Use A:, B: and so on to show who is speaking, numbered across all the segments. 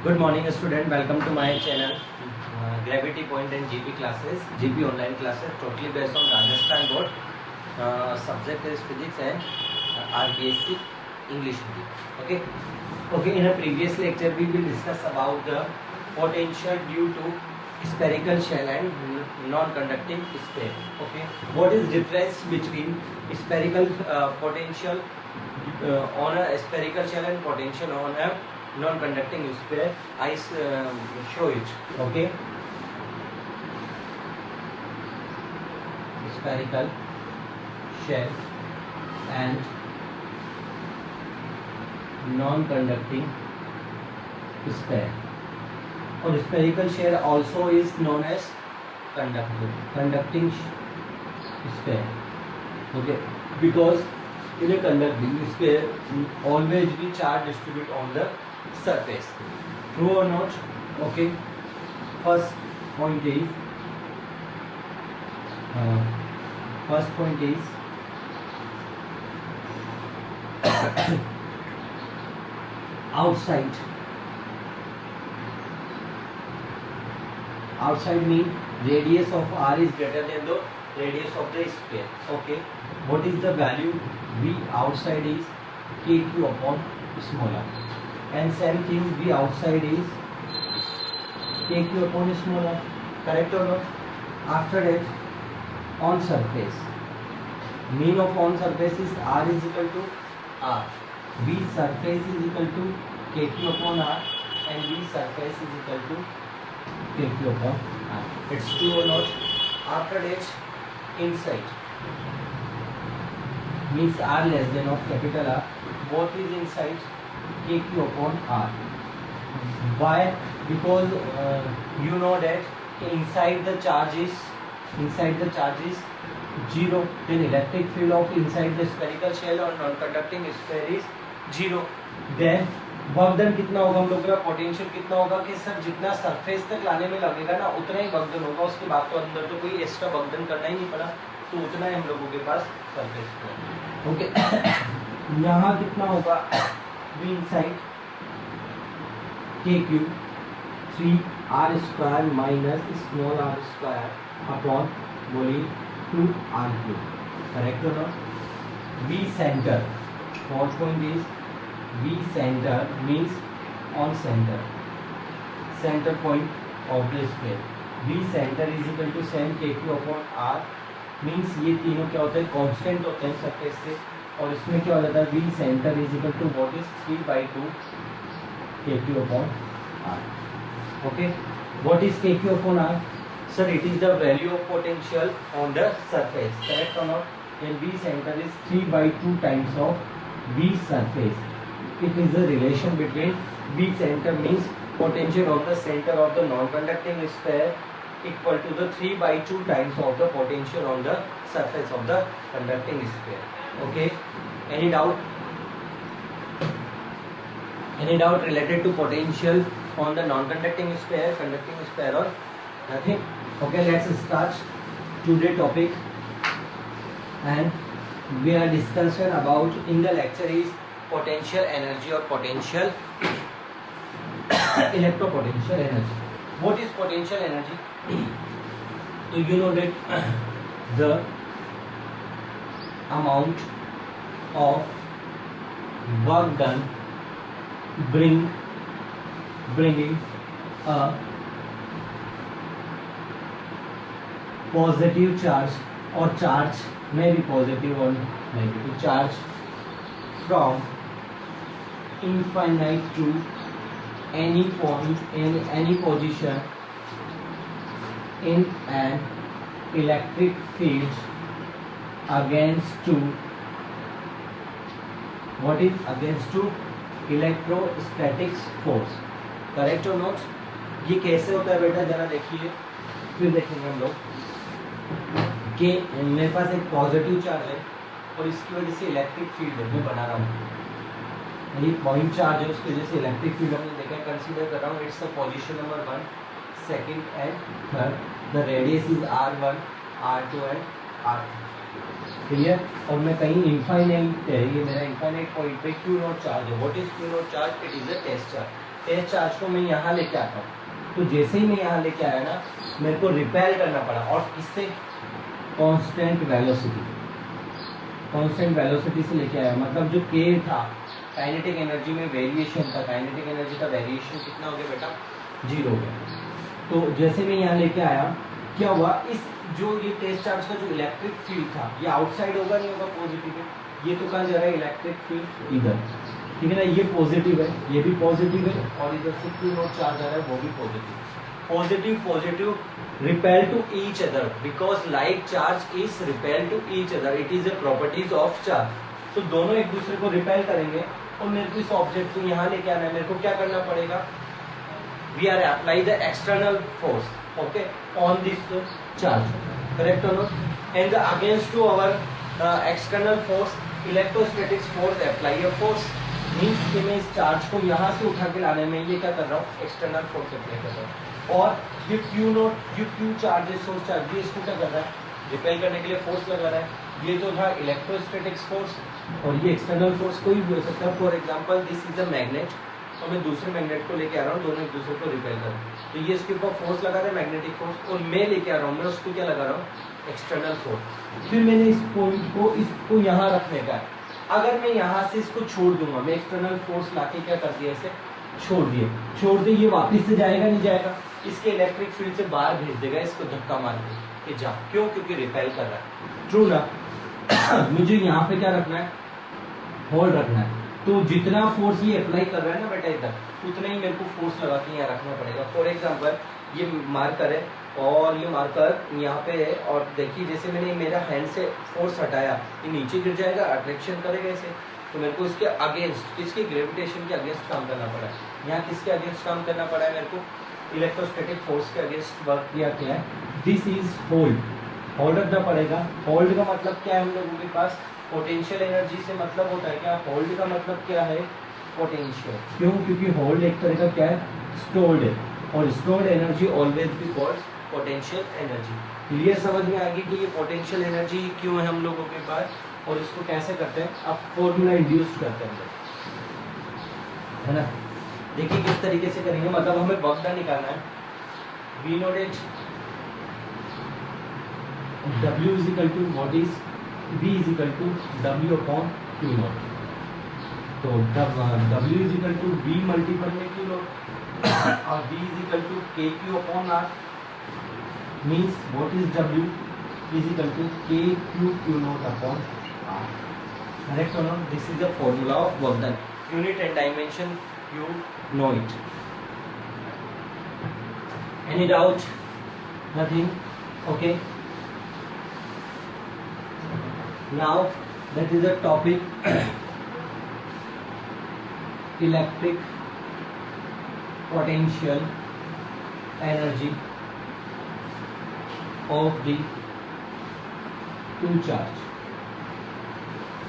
A: Good morning student, welcome to my channel Gravity Point and GP classes, GP online classes totally based on Rajasthan board. Subject is physics and RBSc English Hindi. Okay, in a previous lecture we will discuss about the potential due to spherical shell and non-conducting sphere. Okay, what is difference between spherical potential on a spherical shell and potential on a non-conducting sphere? I show it. Okay, spherical shell and non-conducting sphere, or spherical shell also is known as conducting sphere. Okay, because in a conducting sphere always be charge distribute on the surface. True or not? Okay, first point is outside mean radius of r is greater than the radius of the sphere. Okay, what is the value? V outside is kq upon small r, and same thing V outside is kq upon small r. Correct or not? After that, on surface, mean of on surface is r is equal to r. V surface is equal to kq upon r, and V surface is equal to kq upon r. It's true or not? After that, inside means r less than of capital R, both is inside kq upon r. Why? Because you know that inside the charge is 0, then electric field of inside the spherical shell or non-conducting sphere is 0. then work done कितना होगा, हम लोग का potential कितना होगा कि sir जितना surface तक लाने में लगेगा ना उतना ही वर्क डन होगा, उसके बाद तो अंदर तो कोई एक्स्ट्रा वर्क डन करना ही नहीं पड़ा, तो उतना ही हम लोगों के पास सरफेस है. ओके, यहाँ कितना होगा? V inside K Q 3r square minus small r square upon बोली 2r क्यूब. करेक्ट हो ना? V centre, fourth point is V center means on center point of the sphere. V center is equal to same kq upon r, means ये तीनों क्या होते हैं? Constant होते हैं सरफेस से, और इसमें क्या हो जाता है? V center is equal to what is 3/2 kq upon r. Okay, what is kq upon r? Sir, it is the value of potential on the surface. Correct or not? And V center is 3/2 times of V surface. It is the relation between V center means potential of the center of the non-conducting sphere equal to the 3/2 times of the potential on the surface of the conducting sphere. Okay, any doubt? Any doubt related to potential on the non-conducting sphere, conducting sphere, or nothing? Okay, let's start today topic, and we are discussing about in the lecture is potential energy or potential electropotential energy. What is potential energy? So you know that the amount of work done bringing a positive charge, or charge may be positive or negative charge, from infinite to any point in any position in an electric field against to what is against to electrostatic force. Correct or not? ये कैसे होता है बेटा, जरा देखिए, फिर देखेंगे हम लोग कि मेरे पास एक पॉजिटिव चार्ज है और इसकी वजह से इलेक्ट्रिक फील्ड मैं बना रहा हूँ. ये पॉइंट चार्ज है, उसकी वजह से इलेक्ट्रिक फील्ड हमने देखा, कंसीडर कर रहा हूँ. It's the position number 1, second and third. The radius is r1, r2 and r3. Clear? और मैं कहीं इनफाइनाइट है, ये मेरा इनफाइनाइट पॉइंट पे क्यू नॉट चार्ज है. What is Q naught charge? It is a test charge. Test charge को मैं यहाँ लेके आता हूँ, तो जैसे ही मैं यहाँ लेके आया ना, मेरे को रिपेल करना पड़ा, और किससे? कांस्टेंट वेलोसिटी, कांस्टेंट वेलोसिटी से लेके आया, मतलब जो k था, काइनेटिक एनर्जी में वेरिएशन था, काइनेटिक एनर्जी का वेरिएशन कितना हो गया बेटा? 0 हो गया। तो जैसे मैं यहाँ लेके आया, क्या हुआ? इस जो ये टेस्ट चार्ज का जो इलेक्ट्रिक फील्ड था, ये आउटसाइड होगा नहीं होगा? पॉजिटिव है। ये तो कहाँ जा रहा है इलेक्ट्रिक फील्ड? इधर, ठीक है ना, ये पॉजिटिव है, ये भी पॉजिटिव है, और इधर से Q नॉट चार्ज आ रहा है, वो भी positive. Positive positive repel to each other, because like charge is repel to each other, it is a properties of charge. तो दोनों एक दूसरे को रिपेल करेंगे, और मेरे को इस ऑब्जेक्ट को यहाँ लेके आना है। मेरे को क्या करना पड़ेगा? We are apply the external force, okay, on this charge, correct or not? And against to our external force, electrostatics force apply a force, means कि मैं इस चार्ज को यहाँ से उठा के लाने में ये क्या कर रहा हूँ? एक्सटर्नल फोर्स अप्लाई कर रहा हूँ। और ये Q नॉट, ये Q चार्ज है, सोर्स चार्ज, ये इसको क्या कर रहा है? रिपेल करने के लिए फोर्स लगा रहा है। ये तो था इलेक्ट्रोस्टैटिक्स फोर्स, और ये एक्सटर्नल फोर्स कोई भी हो सकता है। For example this is a magnet, तो मैं दूसरे मैग्नेट को लेके आ रहा हूँ, दोनों एक दूसरे को रिपेल कर रहे हैं, तो ये इसके ऊपर फोर्स लगा रहा है मैग्नेटिक फोर्स, और मैं लेके आ रहा हूँ, मैं उसको क्या लगा रहा हूँ? External force. फिर मैंने इस पॉइंट को, इसको यहाँ रखने का है। अगर मैं यहाँ से इसको छोड़ दूंगा, मैं एक्सटर्नल फोर्स लाके क्या कर दिया, इसे छोड़ दे, ये वापस से जाएगा नहीं जाएगा? इसके इलेक्ट्रिक फील्ड से बाहर भेज देगा, इसको धक्का मार के कि जा। क्यों? क्योंकि रिपेल कर रहा है, ट्रू ना? मुझे यहाँ पे क्या रखना है? होल्ड रखना है। तो जितना फोर्स ये अप्लाई कर रहा है ना बेटा इधर, उतना ही मेरे को फोर्स लगा के यहाँ रखना पड़ेगा। फॉर एग्जांपल ये मार्कर है, और ये मार्कर यहाँ पे है, और देखिए जैसे मैंने मेरा हैंड से फोर्स हटाया, ये नीचे गिर जाएगा, अट्रैक्शन करेगा इसे, तो मेरे को इसके अगेंस्ट, किसके? ग्रेविटेशन के अगेंस्ट काम करना पड़ा है। यहाँ किसके अगेंस्ट काम करना पड़ा है मेरे को? इलेक्ट्रोस्टैटिक फोर्स के अगेंस्ट वर्क किया है। दिस इज होल्ड रखना पड़ेगा। होल्ड का मतलब क्या है हम लोगों के पास? पोटेंशियल एनर्जी से मतलब होता है क्या? होल्ड का मतलब क्या है? पोटेंशियल। क्यों? क्योंकि होल्ड एक तरह का क्या है? स्टोर्ड है, और stored energy always be called potential energy. Clear? समझ में आ गई कि ये पोटेंशियल एनर्जी क्यों है हम लोगों के पास, और इसको कैसे करते हैं? अब फॉर्मूला इंड्यूस करते हैं, है ना? देखिए किस तरीके से करेंगे, मतलब हमें वर्क डन निकालना है। We note it, W is equal to what is V is equal to W upon Q naught. तो W is equal to V multiple में Q नॉट, और V is equal to KQ upon R, means what is W is equal to Q naught upon R। Correct or not? This is the formula of work done. Unit and dimension, you know it. Any doubt? Nothing? Okay. Now that is the topic electric potential energy of the two charge.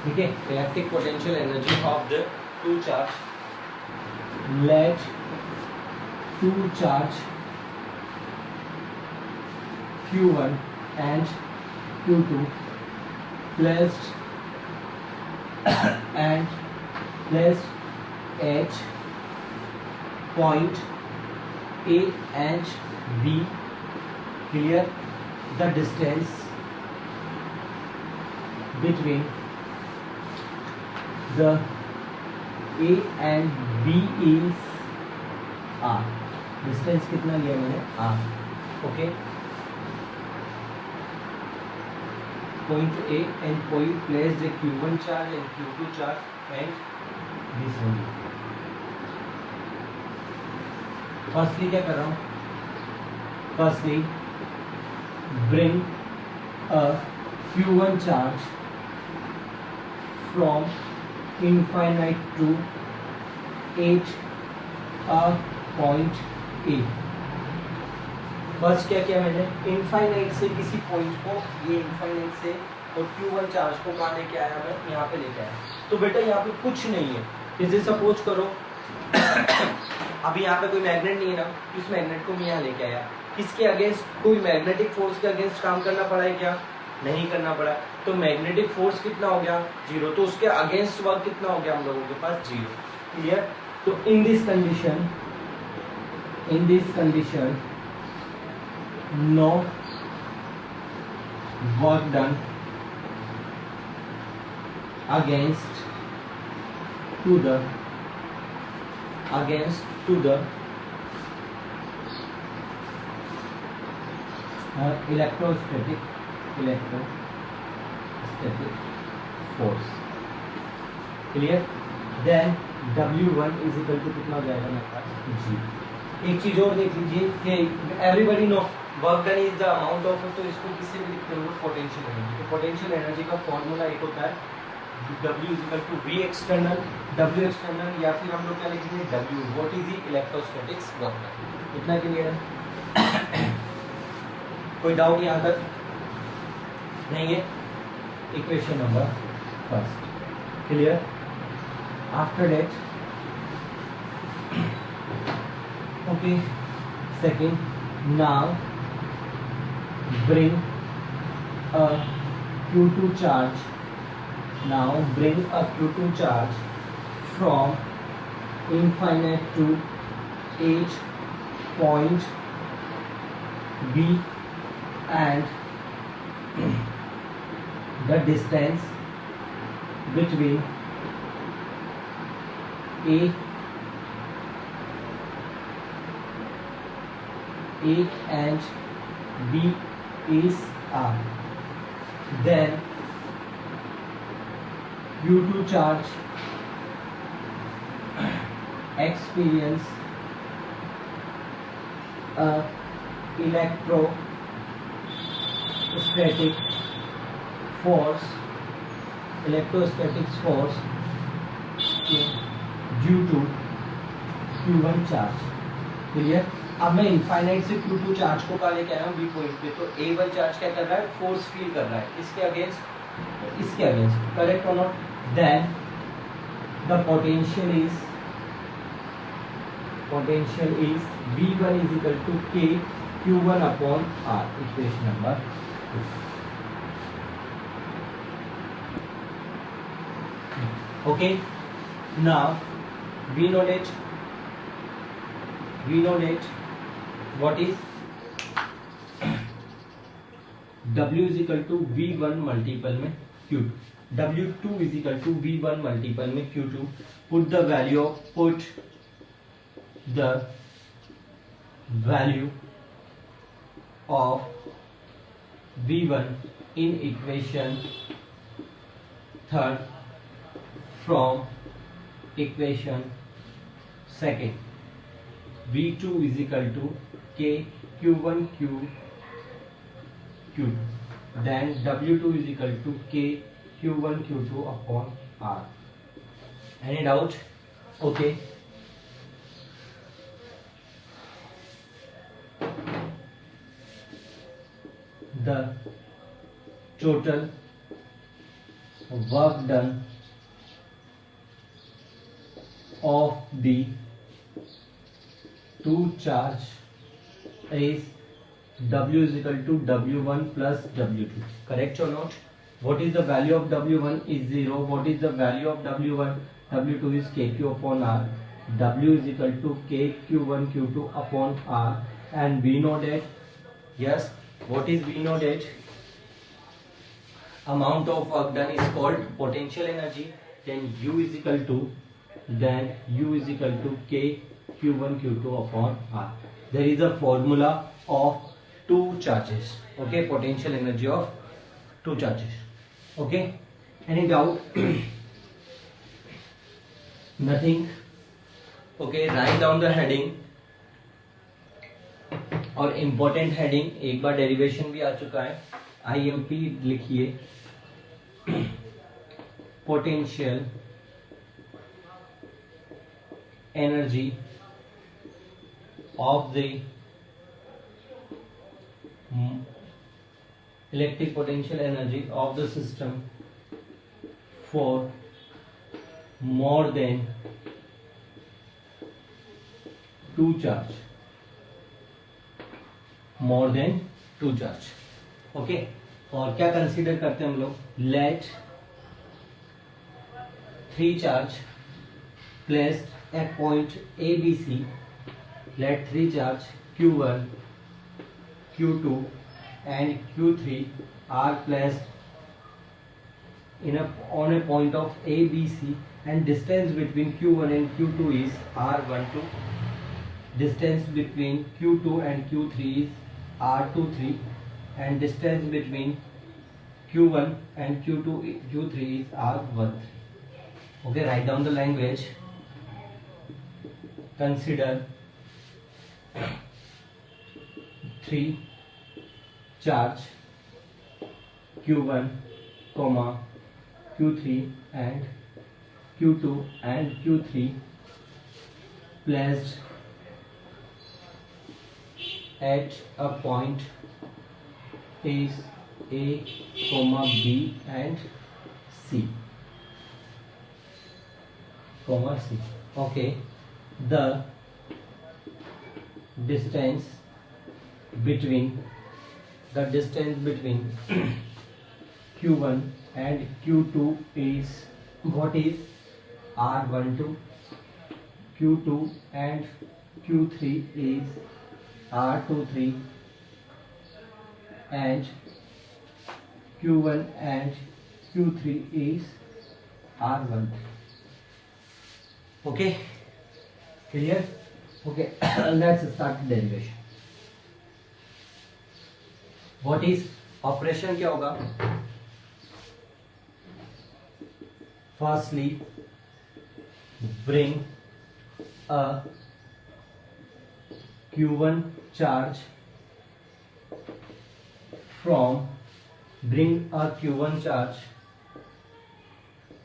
A: ठीक है, electric potential energy of the two charge, let two charge Q1 and Q2 placed at point A and B. Clear? The distance between the A and B is R. Distance कितना लिया मैंने? R. Okay. Point A and point placed a Q1 charge and Q2 charge and this only. Firstly क्या कर रहा हूँ? Firstly bring a Q1 charge from infinite to at a point A. First क्या किया मैंने? इनफाइनाइट से किसी point को, ये इनफाइनाइट से, और Q1 चार्ज को कहाँ लेके आया मैं? यहाँ पे लेके आया। तो बेटा यहाँ पे कुछ नहीं है, जैसे सपोज करो अभी यहाँ पे कोई मैग्नेट नहीं है ना, इस मैग्नेट को मैं यहाँ लेके आया, किसके अगेंस्ट? कोई मैग्नेटिक फोर्स के अगेंस्ट काम करना पड़ा है क्या? नहीं करना पड़ा। तो मैग्नेटिक फोर्स कितना हो गया? 0। तो उसके अगेंस्ट वर्क कितना हो गया हम लोगों के पास? 0। क्लियर? तो in this condition In this condition, no work done against to the electrostatic force. Clear. Then W1 is equal to कितना हो जाएगा मेरे पास G. एक चीज और देख लीजिए कि everybody know work done is the amount of, तो इसको किससे भी लिखते हैं पोटेंशियल एनर्जी. तो पोटेंशियल एनर्जी का फॉर्मूला एक होता है W is equal to V external, W external, या फिर हम लोग क्या लिखेंगे W what is the electrostatics work done. इतना क्लियर है. कोई डाउट यहाँ तक नहीं है. Equation number first clear. After that okay, second, now bring a Q2 charge, from infinite to H point B, and the distance between A and B is R. Then Q2 charge experience a electrostatic force due to Q1 charge. Clear. अब मैं infinite से Q2 charge को कहाँ लेके आया हूँ B point पे, तो A1 चार्ज क्या कर रहा है फोर्स फील कर रहा है इसके अगेंस्ट, करेक्ट और not. Then the potential is V1 is equal to K Q1 upon R. Equation number 2. Okay. Now we know that what is W is equal to V1 multiple में Q2, W2 is equal to V1 multiple में Q2. put the value of V1 in equation third from equation second. V2 is equal to K Q1 Q2. Then W2 is equal to K Q1 Q2 upon R. Any doubt? Okay. The total work done of the two charge is W is equal to W1 plus W2. Correct or not? What is the value of W1 is 0. What is the value of W1? W2 is KQ upon R. W is equal to KQ1 Q2 upon R. And we know that, yes, what is we know that amount of work done is called potential energy. Then U is equal to K Q1 Q2 upon R. There is a formula of two charges. Okay, potential energy of two charges. Okay, any doubt? Nothing. Okay, write down the heading. और important heading, एक बार derivation भी आ चुका है, IMP लिखिए. Potential energy of the electric potential energy of the system for more than two charge. Okay. और क्या consider करते हैं हम लोग, let 3 charge placed at point ABC let three charge Q1, Q2 and Q3 are placed on a point of A, B, C, and distance between Q1 and Q2 is R12. Distance between Q2 and Q3 is R23, and distance between Q1 and Q3 is R13. Okay, write down the language. Consider three charge Q1, Q3 and Q2 and Q3 placed at a point is A, B and C, C. Okay, the distance between Q1 and Q2 is what is R12. Q2 and Q3 is R23, and Q1 and Q3 is R1. Okay, clear? Okay, let's start the derivation. What is operation? क्या होगा? Firstly, bring a Q1 charge from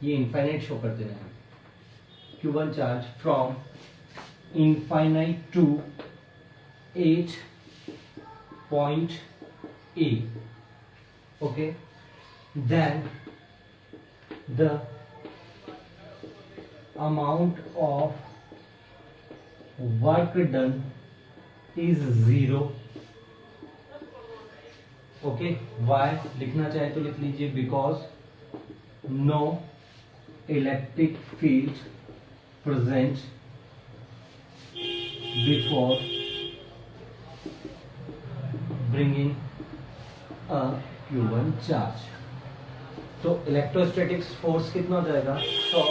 A: ये infinite show करते हैं. Q1 charge from infinite to 8 point A. Okay, then the amount of work done is 0. Okay, why लिखना चाहे तो लिख लीजिए, because no electric field present before bringing a Q1 charge. तो electrostatic force कितना हो जाएगा? 100.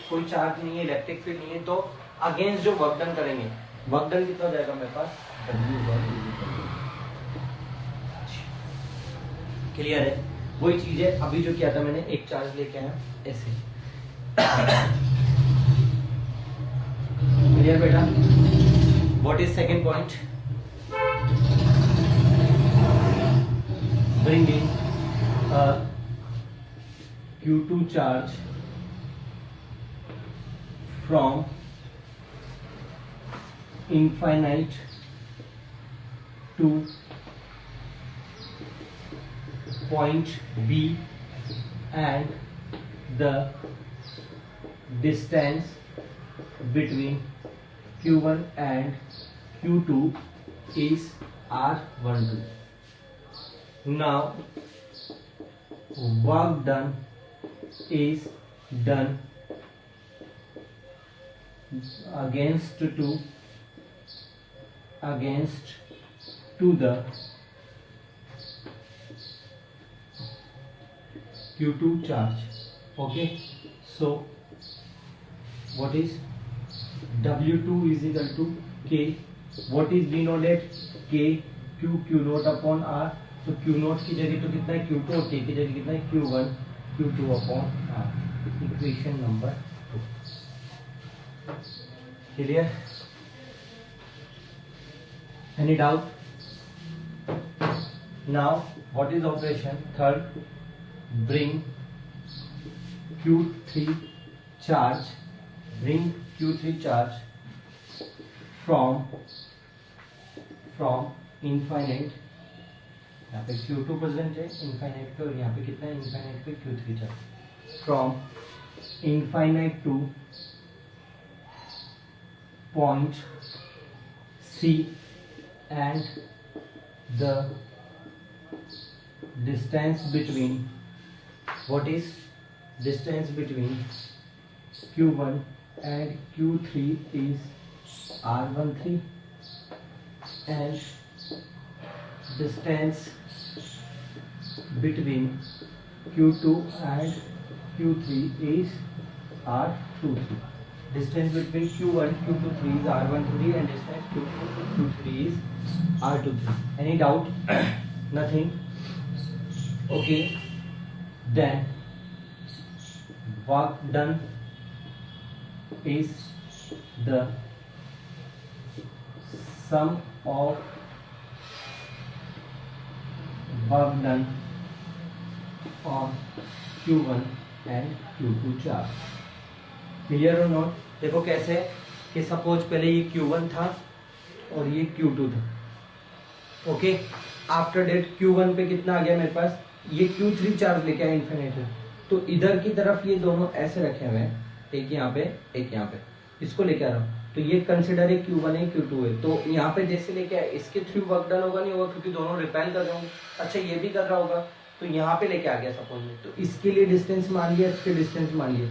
A: कोई चार्ज नहीं है, इलेक्ट्रिक फील्ड नहीं है, तो अगेंस्ट जो वर्क डन करेंगे, वर्क डन कितना हो जाएगा मेरे पास? क्लियर है? वही चीज है अभी जो किया था मैंने, एक चार्ज लेके आया ऐसे. क्लियर बेटा? What is second point? bringing a Q2 charge from infinite to point B, and the distance between Q1 and Q2 is R12. Now work done is done against to the Q2 charge. Okay, so what is W2 is equal to K. What is denoted? K Q naught upon R. तो Q note की जगह तो कितना है Q2, और K की जगह कितना है Q1 Q2 upon R. Equation number 2. Clear? Any doubt? Now what is operation? Third, bring Q3 charge from infinite, यहाँ पे Q2 प्रेजेंट है इनफाइनाइट पे, और यहाँ पे कितना है इनफाइनाइट पे Q3 charge. From infinite two point C, and the distance between, what is distance between Q1 and Q3 is R13 and distance between Q2 and Q3 is R23. Distance between Q1 Q23 is R13 and distance Q2 Q3 is R23. Any doubt? Nothing. Okay. Then work done is the sum of work done on Q1 and Q2 charge. Clear और not? देखो कैसे कि suppose पहले ये Q1 था और ये Q2 था. ओके, आफ्टर डेट Q1 पे कितना आ गया मेरे पास, ये Q3 चार्ज लेके आया इन्फिनिटी. तो इधर की तरफ ये दोनों ऐसे रखे हुए हैं, एक यहाँ पे एक यहाँ पे, इसको लेके आ रहा हूँ. तो ये कंसिडर है Q1 है Q2 है. तो यहाँ पे जैसे लेके आया, इसके थ्रू वर्क डन होगा नहीं होगा क्योंकि दोनों रिपेल कर रहा हूँ. अच्छा ये भी कर रहा होगा, तो यहाँ पे लेके आ गया सपोज में. तो इसके लिए डिस्टेंस मान लिया, इसके डिस्टेंस मान लिया.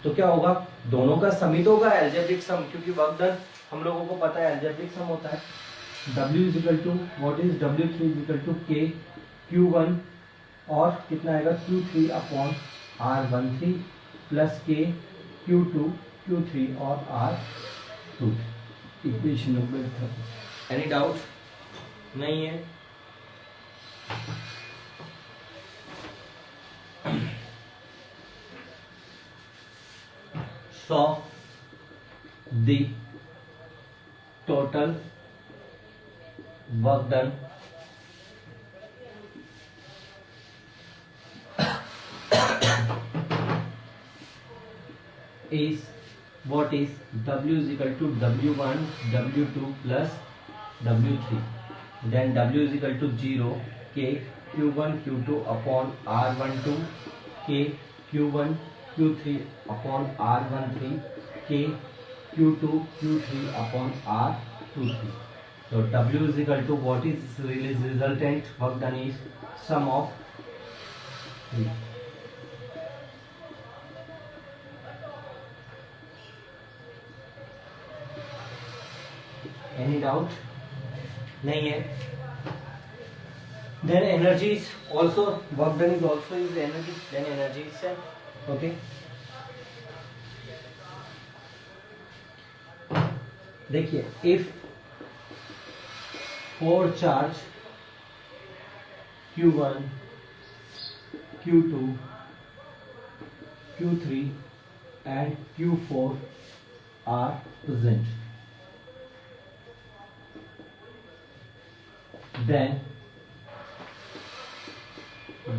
A: तो क्या होगा, दोनों का समित होगा एल्जेब्रिक सम, क्योंकि वर्क डन हम लोगों को पता है एल्जेब्रिक सम होता है. W is equal to what is W3 is equal to K Q1 और कितना आएगा Q3 upon R13 plus K Q2 Q3 और R2. Equation number 3. Any doubt? नहीं है. So the total work done is what is W is equal to W1 W2 plus W3. Then W is equal to 0 K Q1 Q2 upon R12 K Q1 Q3 upon R13 K Q2 Q3 upon R23. So W is equal to what is resultant work done is sum of 3. Any doubt? नहीं है. Then energy is also work done is also is energy. Then energy is same. Okay. देखिए, if 4 charge Q1 Q2 Q3 and Q4 are present, then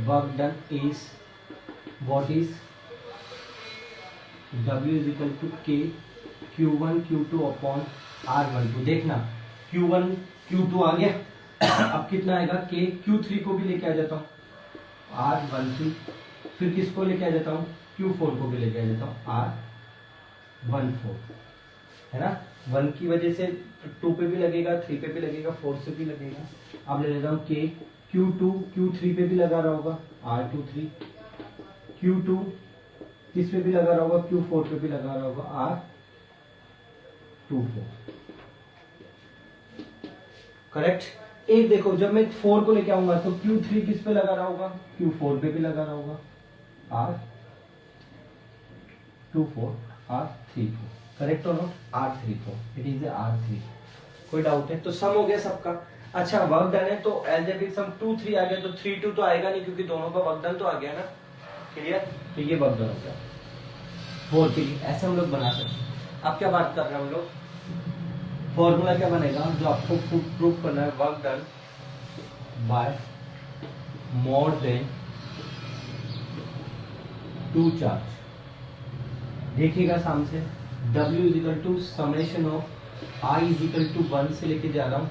A: work done is what is W is equal to K Q1 Q2 upon R12. देखना Q1 Q2 आ गया. अब कितना आएगा K Q3 को भी लेके आ जाता हूँ R13, फिर किसको लेके आ जाता हूँ Q4 को भी लेके आ जाता हूँ R14, है ना. 1 की वजह से 2 पे भी लगेगा, 3 पे भी लगेगा, 4 से भी लगेगा. अब ले लेता हूँ K Q2 Q3 पे भी लगा रहा होगा R23, Q2 किस पे भी लगा रहा होगा Q4 पे भी लगा रहा होगा R24. करेक्ट. एक देखो, जब मैं 4 को लेके आऊंगा तो Q3 किस पे लगा रहा होगा Q4 पे भी लगा रहा होगा R24 R34. करेक्ट और not? R34. It is R3. कोई डाउट है? तो सम हो गया सबका. अच्छा वर्क डन है तो एल्जेब्रिक सम 2 3 आ गया, तो 3 2 तो आएगा नहीं क्योंकि दोनों का वर्क डन तो आ गया ना. क्लियर? तो ये वर्क डन हो गया 4 के लिए. ऐसे हम लोग बना सकते हैं. अब क्या बात कर रहे हैं हम लोग, फॉर्मूला क्या बनेगा जो आपको प्रूफ करना है, work done by more than 2 charge. देखिएगा सामने से W is equal to summation of I is equal to 1 से लेके जा रहा हूँ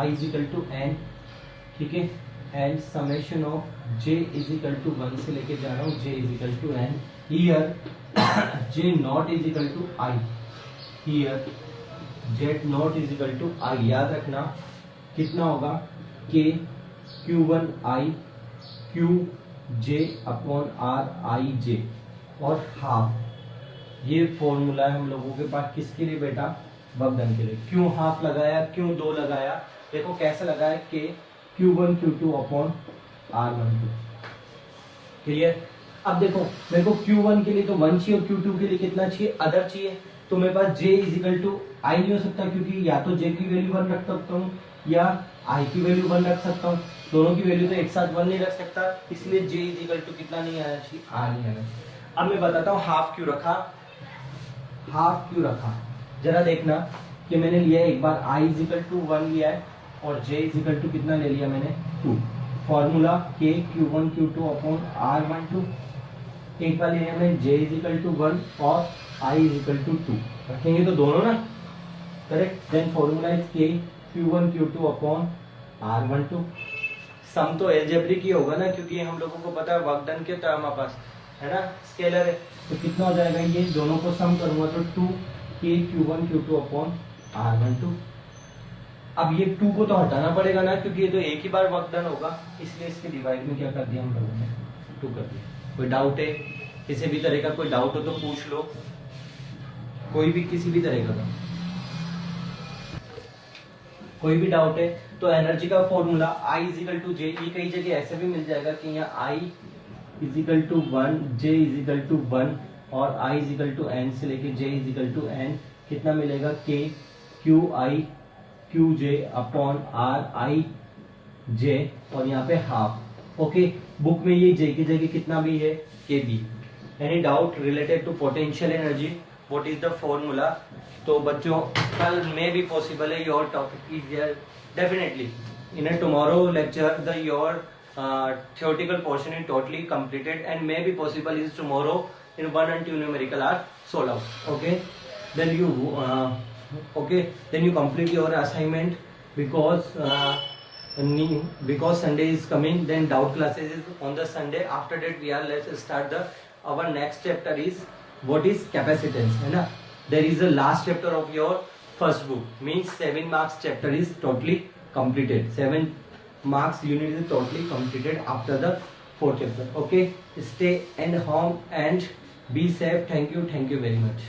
A: I is equal to n, ठीक है, and summation of J is equal to 1 से लेके जा रहा हूँ J is equal to n. Here J not is equal to I, here Z not is equal to I. याद रखना कितना होगा K Q1 I Q J upon R I J और हाफ. ये फॉर्मूला है हम लोगों के पास किसके लिए बेटा, वर्क डन के लिए। क्यों हाफ लगाया, क्यों 2 लगाया, देखो कैसे लगाया, के Q1 Q2 upon R12। Clear. अब देखो मेरे को Q1 के लिए तो 1 चाहिए और Q2 के लिए कितना चाहिए, अदर चाहिए। तो मेरे पास J इजिकल टू आई नहीं हो सकता, क्योंकि या तो J की वैल्यू 1 रख सकता हूँ या I की वैल्यू 1 रख सकता हूँ, दोनों की वैल्यू तो एक साथ 1 नहीं रख सकता, इसलिए J इजिकल टू कितना नहीं आना चाहिए, R नहीं आना चाहिए। अब मैं बताता हूँ हाफ क्यों रखा, हाफ क्यों रखा, जरा देखना कि मैंने लिया है एक बार I इजिकल टू 1 लिया है और J इजिकल टू कितना ले लिया मैंने 2। फॉर्मूला के Q1 Q2 अपॉन R12। एक बार लिया मैंने J इजिकल टू 1 और I इजिकल टू 2, रखेंगे तो दोनों ना, करेक्ट। देन फॉर्मूला इज के Q1 Q2 अपॉन R12। सम तो एल्जेब्रिक ही होगा ना, क्योंकि हम लोगों को पता है वर्क डन के टर्म हमारे पास है ना, स्केलर है, तो कितना हो जाएगा, ये दोनों को सम करूंगा तो 2 के Q1 Q2 अपॉन R12। अब ये 2 को तो हटाना पड़ेगा ना, क्योंकि ये तो एक ही बार वर्क डन होगा, इसलिए इसके डिवाइड में क्या कर दिया हम लोगों ने, 2 कर दिया। कोई डाउट है, किसी भी तरह का कोई डाउट हो तो पूछ लो, कोई भी किसी भी तरह का, कोई भी डाउट है तो एनर्जी का फॉर्मूला I इजिकल टू जे, ये कई जगह ऐसे भी मिल जाएगा कि यहाँ I is equal to 1, J is equal to 1 और I इजिकल टू n से लेके J इजिकल टू n, कितना मिलेगा, K Q I Q J upon R I J और यहाँ पे हाफ। ओके, बुक में ये J की जगह कितना भी है, KB। Any doubt related to potential energy, what is the formula. तो बच्चों कल में भी पॉसिबल है your topic is there definitely in a tomorrow lecture the your theoretical portion is totally completed and may be possible is tomorrow in 1 and 2 numerical are solved out. Okay, then you complete your assignment because Sunday is coming, then doubt classes is on the Sunday. After that we are let's start the our next chapter is what is capacitance, है ना। There is the last chapter of your first book, means 7 marks chapter is totally completed, 7 marks unit is totally completed after the 4th chapter. Okay, stay at home and be safe. Thank you very much.